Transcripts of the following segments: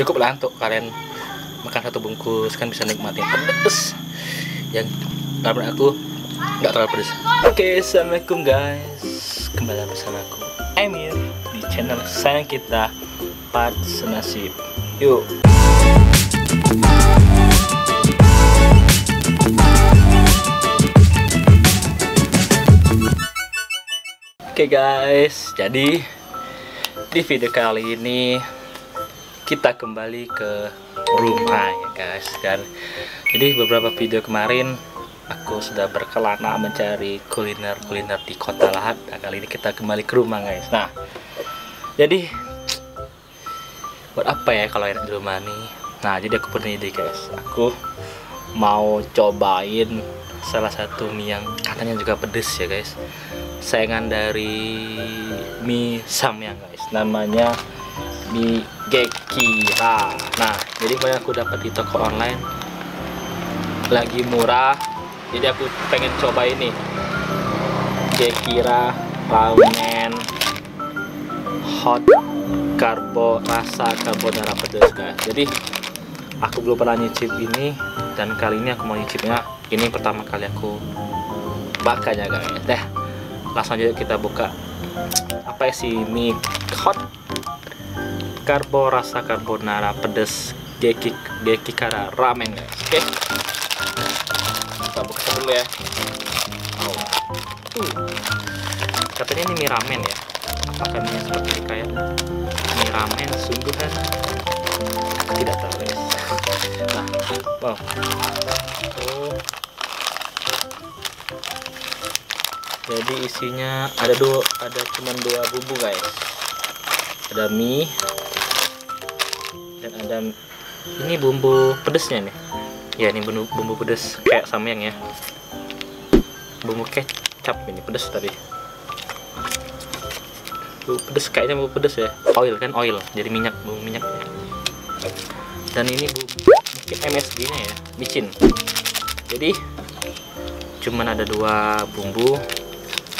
cukup lah untuk kalian makan satu bungkus, kan bisa nikmatin pedes yang menurut aku nggak terlalu pedes. Oke, assalamualaikum guys, kembali bersama aku Emir di channel sayang kita Part Senasib. Yuk. Oke guys, jadi di video kali ini kita kembali ke rumah ya guys kan. Jadi beberapa video kemarin aku sudah berkelana mencari kuliner di kota Lahat. Nah, kali ini kita kembali ke rumah guys. Nah, jadi buat apa ya kalau enak di rumah nih? Nah, jadi aku punya ide guys. Aku mau cobain salah satu mie yang katanya juga pedes ya guys, sayangan dari mie Samyang guys, namanya mie Gekira. Nah, jadi kemarin aku dapat di toko online lagi murah, jadi aku pengen coba ini Gekira ramen hot rasa carbonara pedas guys. Jadi aku belum pernah nyicip ini, dan kali ini aku mau nyicipnya. Ini pertama kali aku makannya guys. Langsung aja kita buka apa sih mie hot rasa carbonara pedas Gekira ramen guys. Oke, kita buka dulu ya. Katanya ini mie ramen ya. Apakah mie seperti kayak mie ramen sungguhan? Tidak tahu guys. Nah, wow. Jadi isinya ada cuma dua bumbu guys. Ada mie dan ada ini bumbu pedesnya nih. Ya, ini bumbu pedes kayak Samyang ya. Bumbu kecap ini pedes tadi. Bumbu pedes kayaknya bumbu pedes ya. Oil kan, oil. Jadi minyak, bumbu minyak. Dan ini mungkin MSG-nya ya, micin. Jadi cuman ada dua bumbu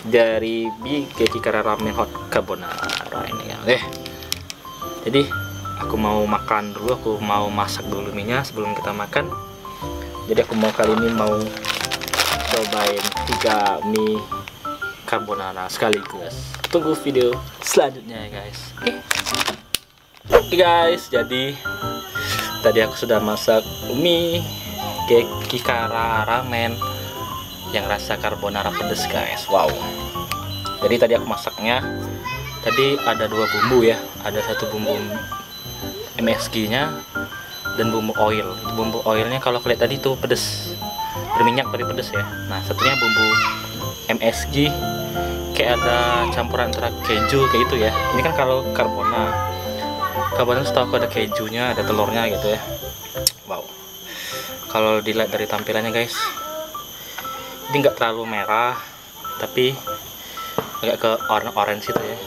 dari mie Gekira ramen hot carbonara ini ya. Jadi aku mau makan dulu, aku mau masak dulu minyak sebelum kita makan. Jadi aku mau kali ini mau cobain 3 mie carbonara sekaligus. Tunggu video selanjutnya ya guys. Oke guys, jadi tadi aku sudah masak mie Gekira ramen yang rasa carbonara pedas guys. Wow. Jadi tadi aku masaknya, tadi ada dua bumbu ya. Ada satu bumbu MSG nya dan bumbu oil. Bumbu oilnya kalau kalian tadi tuh pedas, berminyak tapi pedas ya. Nah, satunya bumbu MSG kayak ada campuran antara keju kayak gitu ya. Ini kan kalau carbonara setahu aku ada kejunya, ada telurnya gitu ya. Wow. Kalau dilihat dari tampilannya guys, ini nggak terlalu merah, tapi agak ke orange itu ya.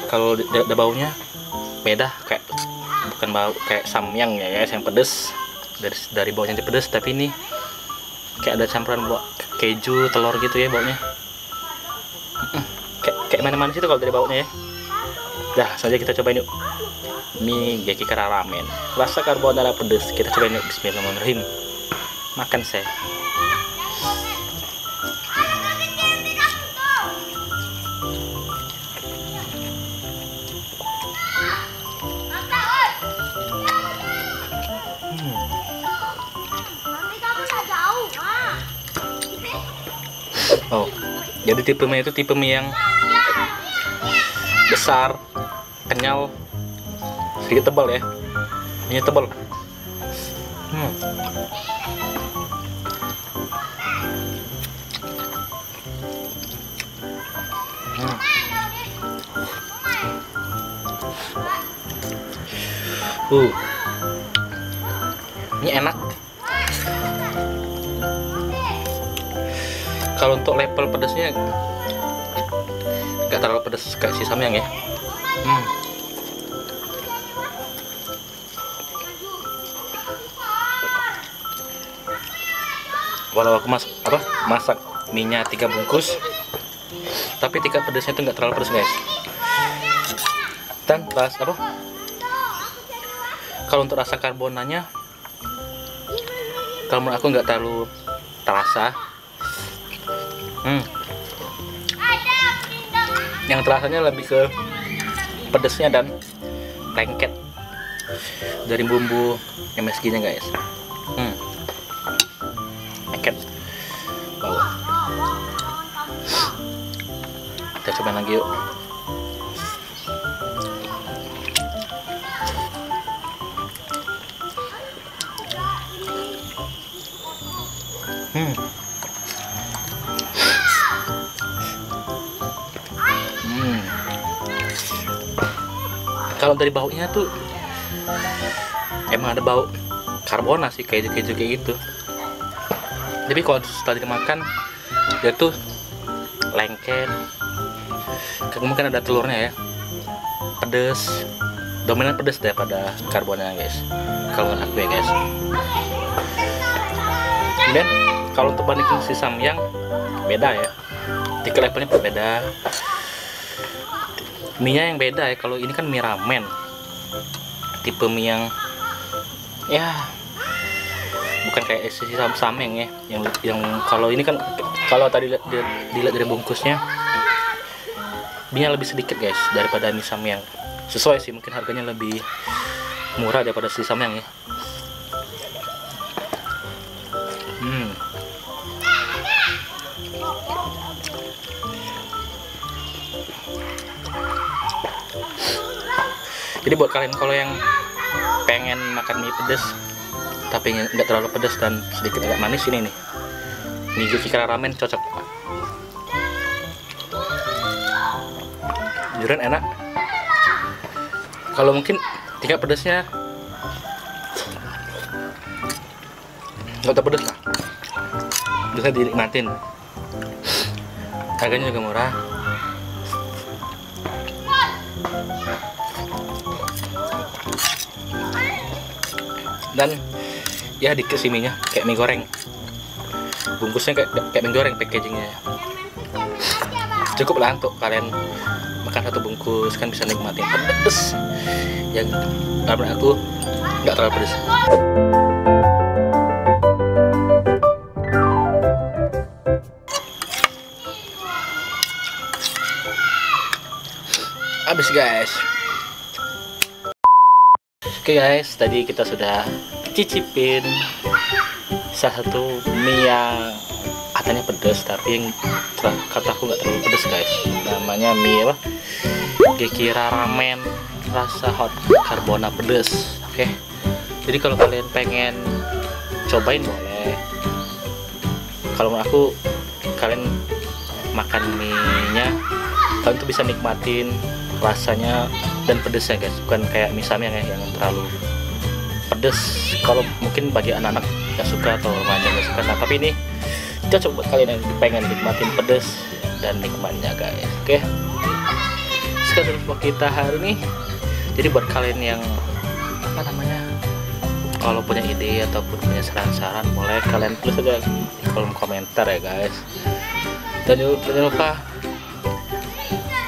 Kalau ada baunya beda, kayak bukan bau kayak Samyang ya guys yang pedes, dari baunya yang pedes, tapi ini kayak ada campuran bau keju, telur gitu ya baunya. Kayak mana-mana situ kalau dari baunya ya. Dah, saja kita cobain yuk mie Gekira ramen rasa carbonara pedes. Kita cobain yuk. Bismillahirrahmanirrahim. Makan saya. Oh, jadi tipe mie itu tipe mie yang besar, kenyal, sedikit tebal ya. Ini tebal. Ini enak. Kalau untuk level pedasnya nggak terlalu pedas kayak si Samyang ya. Walau aku masak minyak 3 bungkus, tapi tingkat pedasnya itu nggak terlalu pedas guys. Dan kalau untuk rasa karbonanya, kalau menurut aku nggak terlalu terasa. Yang terasanya lebih ke pedesnya dan lengket dari bumbu MSG nya guys. Lengket bau. Kita coba lagi yuk. Kalau dari baunya tuh emang ada bau karbona sih, keju kayak gitu. Tapi kalau setelah dimakan dia tuh lengket. Mungkin ada telurnya ya, pedes, dominan pedes daripada karbonanya guys, kalau menurut aku ya guys. Kemudian kalau untuk bandingin si samyang beda ya, tiga levelnya berbeda. Mie-nya yang beda ya, kalau ini kan mie ramen, tipe mie yang ya bukan kayak si samyang ya, yang kalau ini kan, kalau tadi dilihat dari bungkusnya, mie-nya lebih sedikit guys daripada mie samyang. Sesuai sih, mungkin harganya lebih murah daripada si samyang ya. Jadi buat kalian kalau yang pengen makan mie pedas tapi nggak terlalu pedas dan sedikit agak manis, ini nih mie Gokikara ramen cocok. Juran enak. Kalau mungkin tingkat pedasnya nggak terlalu pedas lah, bisa dinikmatin. Harganya juga murah. Dan ya dikit sih mie-nya kayak mie goreng, bungkusnya kayak mie goreng, packagingnya cukup lah untuk kalian makan satu bungkus, kan bisa nikmatin pedes yang menurut aku nggak terlalu pedes. Habis guys. Oke guys, tadi kita sudah cicipin salah satu mie yang katanya pedas, tapi yang kataku nggak terlalu pedas guys. Namanya mie apa? Gokikara ramen rasa hot carbona pedas. Oke. Jadi kalau kalian pengen cobain boleh. Kalau menurut aku, kalian makan mie-nya, kalian tuh bisa nikmatin rasanya dan pedesnya guys, bukan kayak misalnya ya, yang terlalu pedes. Kalau mungkin bagi anak-anak yang suka atau remaja yang suka, nah tapi ini cocok buat kalian yang pengen nikmatin pedes dan nikmatnya guys. Oke, sekian untuk kita hari ini. Jadi buat kalian yang apa namanya, kalau punya ide ataupun punya saran-saran, boleh kalian tulis aja di kolom komentar ya guys. Dan jangan lupa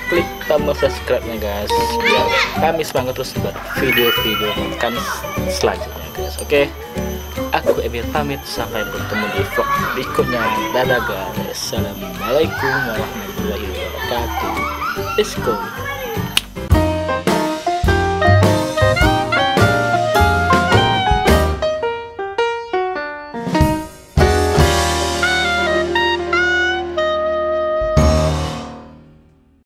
klik tombol subscribe-nya guys, biar kami semangat terus buat video-video makan selanjutnya guys. Oke, aku Emil pamit, sampai bertemu di vlog berikutnya. Dadah guys, assalamualaikum warahmatullahi wabarakatuh. Let's go.